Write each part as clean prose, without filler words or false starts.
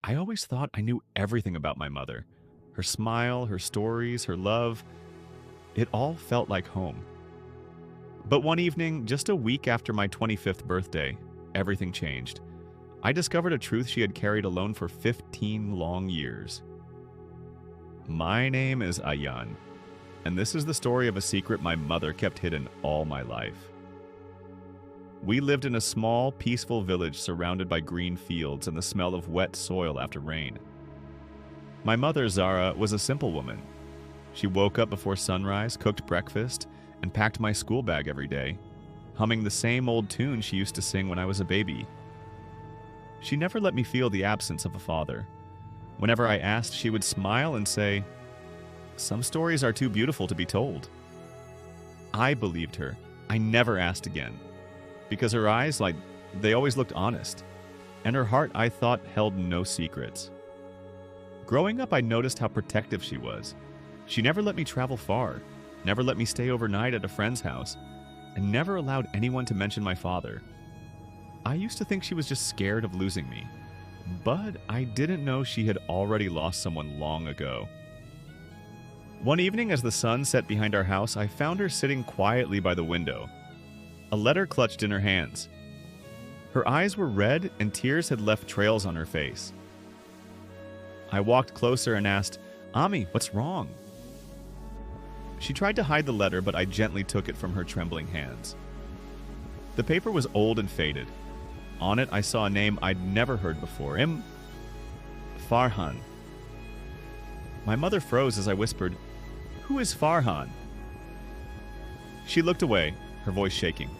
I always thought I knew everything about my mother. Her smile, her stories, her love. It all felt like home. But one evening, just a week after my 25th birthday, everything changed. I discovered a truth she had carried alone for 15 long years. My name is Ayan, and this is the story of a secret my mother kept hidden all my life. We lived in a small, peaceful village surrounded by green fields and the smell of wet soil after rain. My mother, Zara, was a simple woman. She woke up before sunrise, cooked breakfast, and packed my school bag every day, humming the same old tune she used to sing when I was a baby. She never let me feel the absence of a father. Whenever I asked, she would smile and say, "Some stories are too beautiful to be told." I believed her. I never asked again. Because her eyes, they always looked honest. And her heart, I thought, held no secrets. Growing up, I noticed how protective she was. She never let me travel far, never let me stay overnight at a friend's house, and never allowed anyone to mention my father. I used to think she was just scared of losing me, but I didn't know she had already lost someone long ago. One evening, as the sun set behind our house, I found her sitting quietly by the window, a letter clutched in her hands. Her eyes were red, and tears had left trails on her face. I walked closer and asked, "Ami, what's wrong?" She tried to hide the letter, but I gently took it from her trembling hands. The paper was old and faded. On it, I saw a name I'd never heard before. Farhan. My mother froze as I whispered, "Who is Farhan?" She looked away, her voice shaking.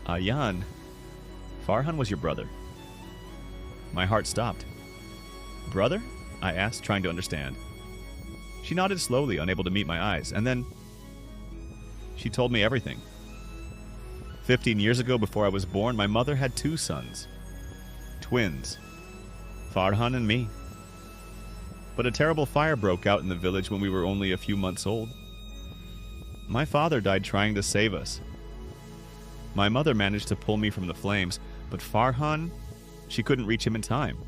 "Ayan, Farhan was your brother." My heart stopped. "Brother?" I asked, trying to understand. She nodded slowly, unable to meet my eyes, and then she told me everything. 15 years ago, before I was born, my mother had two sons. Twins. Farhan and me. But a terrible fire broke out in the village when we were only a few months old. My father died trying to save us. My mother managed to pull me from the flames, but Farhan, she couldn't reach him in time.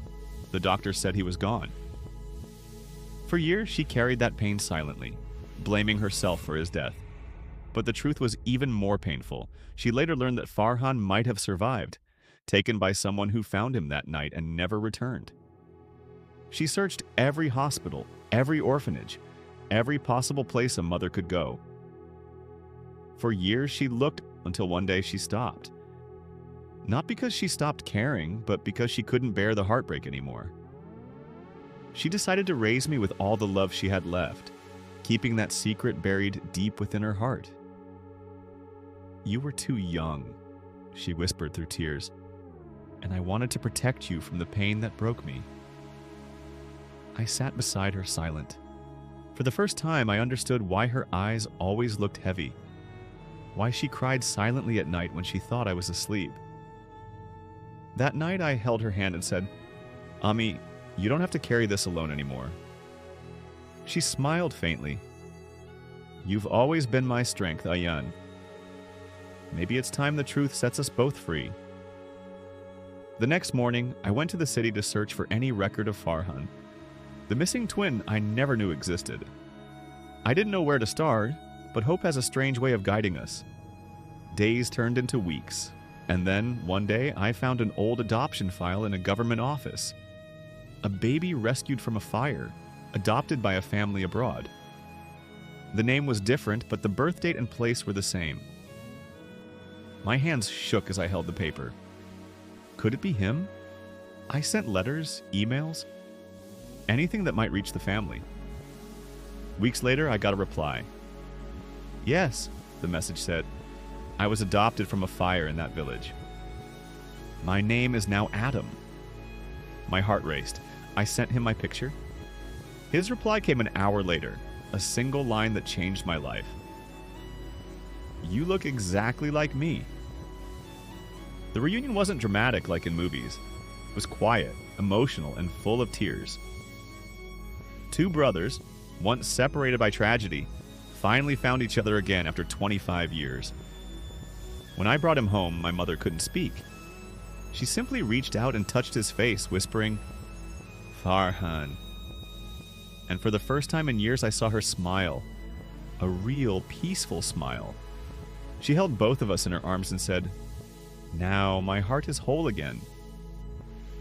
The doctor said he was gone. For years, she carried that pain silently, blaming herself for his death. But the truth was even more painful. She later learned that Farhan might have survived, taken by someone who found him that night and never returned. She searched every hospital, every orphanage, every possible place a mother could go. For years, she looked until one day she stopped. Not because she stopped caring, but because she couldn't bear the heartbreak anymore. She decided to raise me with all the love she had left, keeping that secret buried deep within her heart. "You were too young," she whispered through tears, "and I wanted to protect you from the pain that broke me." I sat beside her silent. For the first time, I understood why her eyes always looked heavy, why she cried silently at night when she thought I was asleep. That night, I held her hand and said, "Ami, you don't have to carry this alone anymore." She smiled faintly. "You've always been my strength, Ayan. Maybe it's time the truth sets us both free." The next morning, I went to the city to search for any record of Farhan, the missing twin I never knew existed. I didn't know where to start, but hope has a strange way of guiding us. Days turned into weeks, and then, one day, I found an old adoption file in a government office. A baby rescued from a fire, adopted by a family abroad. The name was different, but the birth date and place were the same. My hands shook as I held the paper. Could it be him? I sent letters, emails, anything that might reach the family. Weeks later, I got a reply. "Yes," the message said. "I was adopted from a fire in that village. My name is now Adam." My heart raced. I sent him my picture. His reply came an hour later, a single line that changed my life. "You look exactly like me." The reunion wasn't dramatic like in movies. It was quiet, emotional, and full of tears. Two brothers, once separated by tragedy, finally found each other again after 25 years. When I brought him home, my mother couldn't speak. She simply reached out and touched his face, whispering, Farhan. And for the first time in years, I saw her smile. A real, peaceful smile. She held both of us in her arms and said, "Now my heart is whole again."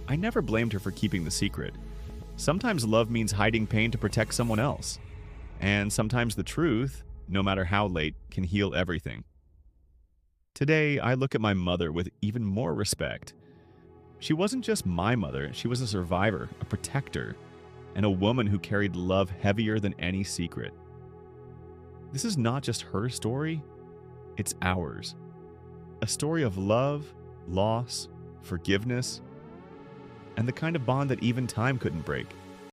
I never blamed her for keeping the secret. Sometimes love means hiding pain to protect someone else. And sometimes the truth, no matter how late, can heal everything. Today, I look at my mother with even more respect. She wasn't just my mother, she was a survivor, a protector, and a woman who carried love heavier than any secret. This is not just her story, it's ours. A story of love, loss, forgiveness, and the kind of bond that even time couldn't break.